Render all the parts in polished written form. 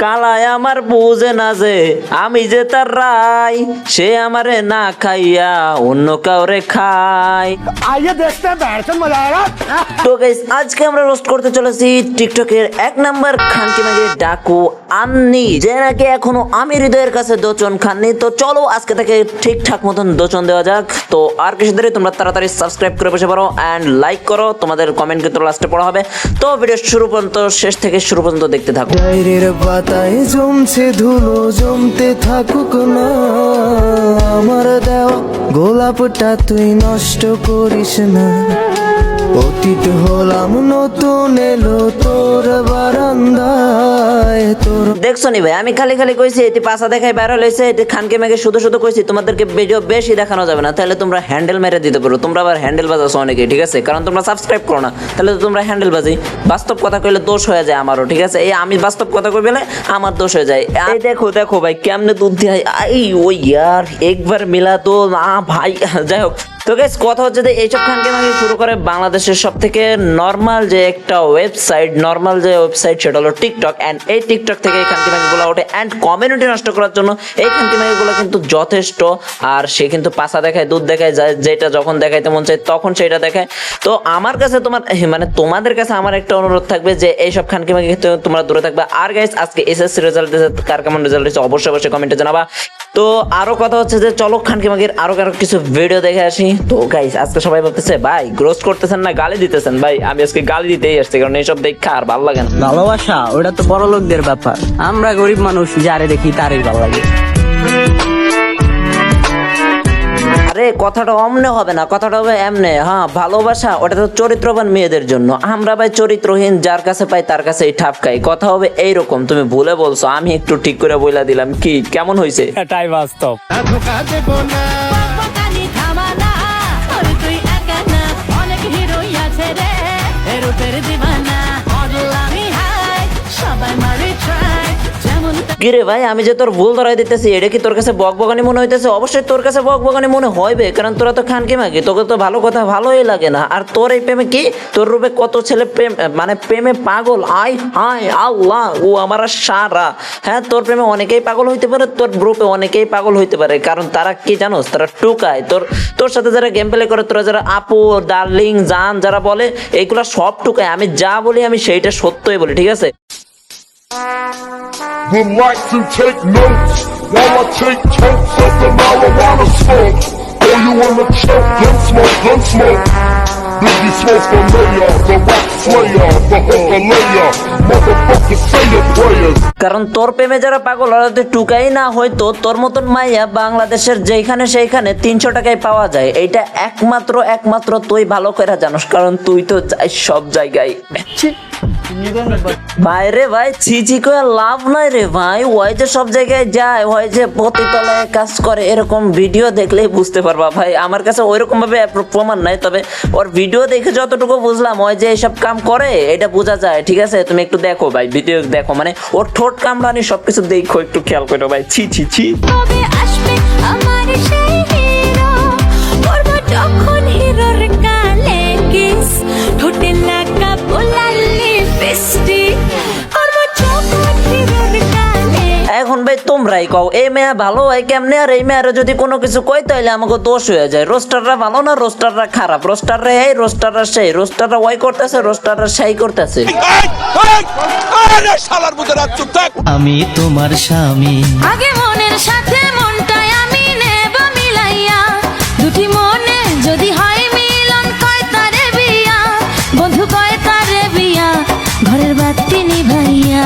কালায় আমার বুঝে না যে আমি যে তার রাই, সে আমারে না খাইয়া অন্য কাউরে খায়। आइए देखते हैं बैठन मजा आएगा। তো গাইস আজকে আমরা রোস্ট করতে চলেছি টিকটকের 1 নাম্বার খানকি মাগে ডাকু আন্নি, যে নাকি এখনো আমি হৃদয়ের কাছে দোচন খাননি। তো চলো আজকে থেকে ঠিকঠাক মতন দোচন দেওয়া যাক। তো আর কিছু দেরি তোমরা তাড়াতাড়ি সাবস্ক্রাইব করে বসে পারো এন্ড লাইক করো, তোমাদের কমেন্ট কিন্তু লাস্টে পড়া হবে। তো ভিডিও শুরু পর্যন্ত শেষ থেকে শুরু পর্যন্ত দেখতে থাকো। ডায়েরির পাতায় জমছে ধুলো, জমতে থাকুক না, আমার দেওয়া গোলাপটা তুই নষ্ট করিস না। অতীত হলাম নতুন এলো তোর বারান্দায় তোর। দেখছো নি ভাই, আমি খালি খালি কইছি এটি পাশা দেখাই ভাইরাল হয়েছে, এটি খানকে মেঘে শুধু শুধু কইছি তোমাদেরকে ভিডিও বেশি দেখানো যাবে না, তাহলে তোমরা হ্যান্ডেল মেরে দিতে পারো। তোমরা আবার হ্যান্ডেল বাজাছো অনেকে, ঠিক আছে, কারণ তোমরা সাবস্ক্রাইব করো না, তাহলে তো তোমরা হ্যান্ডেল বাজি। বাস্তব কথা কইলে দোষ হয়ে যায় আমারও, ঠিক আছে, এই আমি বাস্তব কথা কই বলে আমার দোষ হয়ে যায়। এই দেখো দেখো ভাই কেমনে দুধ দিয়ে আই ও ইয়ার একবার মিলা তো না ভাই। যাই হোক, তো গাইস কথা হচ্ছে যে এইসব খানকে মাগে শুরু করে বাংলাদেশের সব থেকে নর্মাল যে একটা ওয়েবসাইট, সেটা হলো টিকটক। এন্ড এই টিকটক থেকে এই খানকি মাগিগুলো ওঠে এন্ড কমিউনিটি নষ্ট করার জন্য এই খানকি মাগিগুলো কিন্তু যথেষ্ট। আর সে কিন্তু পাছা দেখায়, দুধ দেখায়, যেটা যখন দেখাইতে মন চায় তখন সেটা দেখায়। তো আমার কাছে তোমাদের কাছে আমার একটা অনুরোধ থাকবে যে এইসব খানকি মাগি তোমরা দূরে থাকবে। আর গাইস আজকে এসএসসি রেজাল্ট কার কেমন রেজাল্ট হয়েছে অবশ্যই কমেন্টে জানাবা। তো আরো কথা হচ্ছে যে চলো খানকি মাগির আরো কিছু ভিডিও দেখে আসি। তো গাইস আজকে সবাই ভাবতেছে ভাই রোস্ট করতেছেন না গালি দিতেছেন, ভাই আমি আজকে গালি দিতেই আসছি, কারণ এইসব দেখে আর ভালো লাগে না। ভালোবাসা ওটা তো বড় লোকদের ব্যাপার, আমরা গরিব মানুষ যারে দেখি তারই ভালো লাগে। আরে কথাটা অমনে হবে না, কথাটা হবে এমনে। হ্যাঁ ভালোবাসা ওটা তো চরিত্রবান মেয়েদের জন্য, আমরা ভাই চরিত্রহীন যার কাছে পাই তার কাছেই ঠাপ খাই। কথা হবে এইরকম, তুমি ভুলে বলছো, আমি একটু ঠিক করে বইলা দিলাম। কি কেমন হয়েছে? এটাই বাস্তব। কিরে ভাই আমি যে তোর ভুল ধরাই দিতেছি, এটা কি তোর কাছে বকবকানি মনে হইতেছে? অবশ্যই তোর কাছে বকবকানি মনে হইবে, কারণ তোরা তো খানকি মাগি, তোকে তো ভালো কথা ভালোই লাগে না। আর তোর এই প্রেমে কি, তোর রূপে কত ছেলে প্রেমে পাগল। আই হাই আল্লাহ ও আমার সারা। হ্যাঁ তোর প্রেমে অনেকেই পাগল হইতে পারে, তোর গ্রুপে অনেকেই পাগল হইতে পারে, কারণ তারা কি জানোস, তারা টুকায়। তোর সাথে যারা গেম প্লে করে, তোরা যারা আপু ডার্লিং জান যারা বলে, এইগুলা সব টুকায়। আমি যা বলি আমি সেইটা সত্যই বলি, ঠিক আছে। Relax and take notes while I take totes of the marijuana smoke. Oh, you wanna choke? Gun smoke. Biggie smoke the mayor, the rock slayer, the hooker layer. Motherfucker say your prayers. কারণ তোর প্রেমে যারা পাগল ওরা তো টুকাই না, হয়তো তোর মতন মাইয়া বাংলাদেশের যেখানে সেইখানে 300 টাকায় পাওয়া যায়। এইটা একমাত্র তুই ভালো করে জানোস, কারণ তুই তো যাই সব জায়গায়। ভাই রে ভাই ছি করে লাভ নাই রে ভাই, ওই যে সব জায়গায় যায়, ওই যে পতিতলায় কাজ করে, এরকম ভিডিও দেখলেই বুঝতে পারবা। ভাই আমার কাছে ওইরকম ভাবে প্রমাণ নাই, তবে ওর ভিডিও দেখে যতটুকু বুঝলাম ওই যে এইসব কাম করে এটা বোঝা যায়, ঠিক আছে। তুমি একটু দেখো ভাই, ভিডিও দেখো, মানে ওর ঠোঁট কামড়ানি সবকিছু দেখো, একটু খেয়াল করো ভাই। ছি এখন ভাই তোমরাই কও এই মেয়া ভালো হয় কেমনে, আর এই মেয়ারা যদি কোনো কিছু কই তাইলে আমাকে দোষ হয়ে যায়। রোস্টাররা ভালো না, রোস্টাররা খারাপ, রোস্টাররা এই, রোস্টাররা সেই, রোস্টাররা ওই করতেছে, রোস্টাররা সেই করতেছে। আমি তোমার স্বামী, আগে মনের সাথে মনটাই আমি নেব মিলাইয়া, দুটি মনে যদি হয় মিলন কয় তারে বিয়া, বন্ধু কয় তারে বিয়া, ঘরের বাতি নিভাইয়া।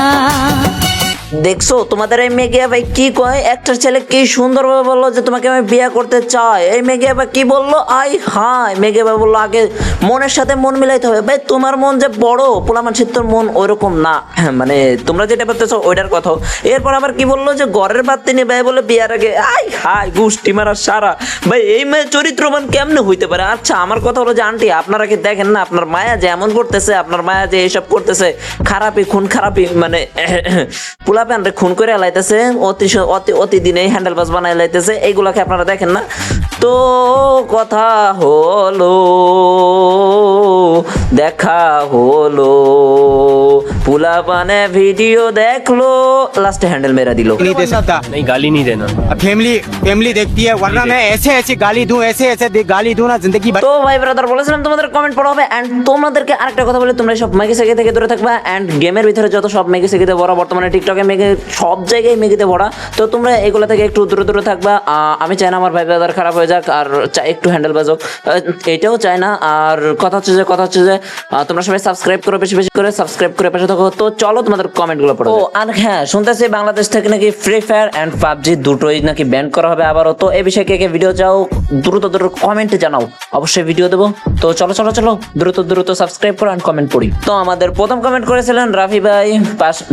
দেখছো তোমাদের এই মেঘিয়া ভাই কি কয়, একটা ছেলে কি সুন্দর ভাবে বললো যে তোমাকে আমি বিয়ে করতে চাই। এই মেঘিয়া ভাই কি বললো, আই হাই, মেঘিয়া ভাই বললো আগে মনের সাথে মন মিলাইতে হবে। ভাই তোমার মন যে বড়, পোলা মানুষের তোর মন ওইরকম না, মানে তোমরা যেটা ভাবতেছো ওইটার কথা। এরপর আবার কি বললো যে ঘরের বাতি নিয়ে বলে বিয়ার আগে, আই হাই গুষ্টি মারা সারা। ভাই এই মেয়ে চরিত্রবান কেমনে হইতে পারে? আচ্ছা আমার কথা হলো যে আন্টি আপনারা কি দেখেন না আপনার মায়া যে এমন করতেছে, আপনার মায়া যে এইসব করতেছে, খারাপি খুন খারাপি, মানে পোলা প্যান্টে খুন করে লাইতেছে, অতি দিনে হ্যান্ডেল বাস বানাই লাইতেছে, এইগুলাকে আপনারা দেখেন না। তো কথা হলো দেখা হলো, পুলা পানে ভিডিও দেখলো লাস্টে হ্যান্ডেল মেরা দিল। नहीं दे सकता, नहीं गाली नहीं देना। फैमिली फैमिली देखती है, वरना मैं ऐसे ऐसे गाली दूं, ऐसे ऐसे गाली दूं ना जिंदगी भर। তো ভাই ব্রাদার বলেছিলাম তোমাদের কমেন্ট পড়া হবে এন্ড তোমাদেরকে আরেকটা কথা বলে তোমরা সব মেগি সেগি থেকে দূরে থাকবা এন্ড গেমের ভিতরে যত সব মেগি সেগিতে ভরা বর্তমানে টিকটকে মেগি সব জায়গায় মেগিতে ভরা, তো তোমরা এগুলো থেকে একটু দূরে দূরে থাকবা। আমি চাই না আমার ভাই ব্রাদার খারাপ হয়ে যাক আর চাই একটু হ্যান্ডেল বাজক, এটাও চাই না। আর কথা হচ্ছে যে তোমরা সবাই সাবস্ক্রাইব করো, বেশি বেশি করে সাবস্ক্রাইব করে পাশে থাকো। তো চলো তোমাদের কমেন্টগুলো পড়ো। আর হ্যাঁ শুনতেছি বাংলাদেশ থেকে নাকি ফ্রি ফায়ার এন্ড পাবজি দুটোই নাকি ব্যান করা হবে আবারও। তো এই বিষয়ে কে কে ভিডিও চাও দ্রুত কমেন্টে জানাও, অবশ্যই ভিডিও দেবো। তো চলো দ্রুত সাবস্ক্রাইব করো এন্ড কমেন্ট পড়ি। তো আমাদের প্রথম কমেন্ট করেছিলেন রাফি ভাই,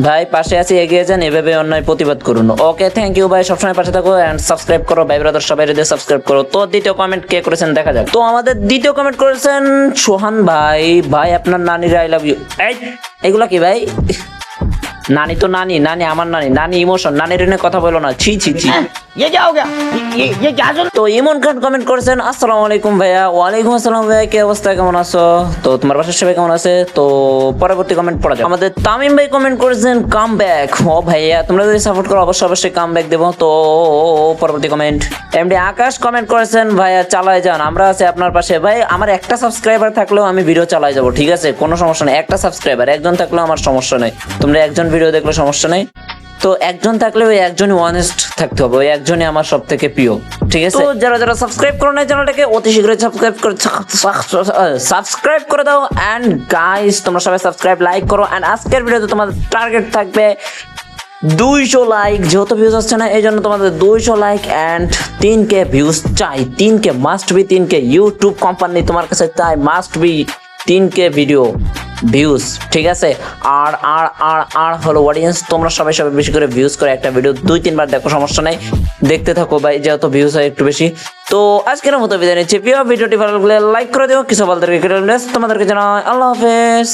ভাই পাশে আছি, এগিয়ে যান, এভাবে অন্যায় প্রতিবাদ করুন। ওকে থ্যাংক ইউ ভাই, সবসময় পাশে থাকো এন্ড সাবস্ক্রাইব করো ভাই ব্রাদার, সবাই রেডি সাবস্ক্রাইব করো। তো দ্বিতীয় কমেন্ট কে করেছেন দেখা যাক। তো আমাদের দ্বিতীয় কমেন্ট করেছেন সোহান ভাই, ভাই আপনার নানির আই লাভ ইউ। এগুলা কি ভাই? নানি তো নানি আমার নানি ইমোশন, নানির এনে কথা বলো না, ছি। তো ইমন খান কমেন্ট করেছেন আসসালামু আলাইকুম ভাইয়া। ওয়ালাইকুম আসসালাম ভাইয়া, কি অবস্থা, কেমন আছো? তো তোমার বাসার সবাই কেমন আছে? তো পরবর্তী কমেন্ট পড়া যাক। আমাদের তামিম ভাই কমেন্ট করেছেন কাম ব্যাক। ও ভাইয়া তোমরা যদি সাপোর্ট করো অবশ্যই কাম ব্যাক দেবো। তো পরবর্তী কমেন্ট এমডি আকাশ কমেন্ট করেছেন ভাইয়া চালায় যান, আমরা আছি আপনার পাশে। ভাই আমার একটা সাবস্ক্রাইবার থাকলেও আমি ভিডিও চালাই যাবো, ঠিক আছে, কোনো সমস্যা নেই। একটা সাবস্ক্রাইবার একজন থাকলেও আমার সমস্যা নেই, তোমরা একজন ভিডিও দেখলে সমস্যা নেই। তো একজন থাকলে ওই একজনই অনেস্ট থাকতে হবে, ওই একজনই আমার সব থেকে প্রিয়, ঠিক আছে। তো যারা সাবস্ক্রাইব করো না চ্যানেলটাকে অতি শীঘ্রই সাবস্ক্রাইব করে দাও এন্ড গাইস তোমরা সবাই সাবস্ক্রাইব লাইক করো এন্ড আজকের ভিডিওতে তোমাদের টার্গেট থাকবে 200 লাইক। যেহেতু ভিউজ আসছে না এই জন্য তোমাদের 200 লাইক এন্ড 3K ভিউজ চাই, 3K must be, 3K YouTube company তোমার কাছে চাই, must be 3K video views, ঠিক আছে। আর হলো অডিয়েন্স, তোমরা সবাই বেশি করে ভিউজ করে একটা ভিডিও 2-3 বার দেখো, সমস্যা নাই, দেখতে থাকো ভাই, যেহেতু ভিউজ হয় একটু বেশি। তো আজকের মতো বিদায় নিচ্ছি, ভিডিওটি ভালো লাগলে লাইক করে দিও, কিছু বলতে তোমাদেরকে জানাই আল্লাহ হাফেজ।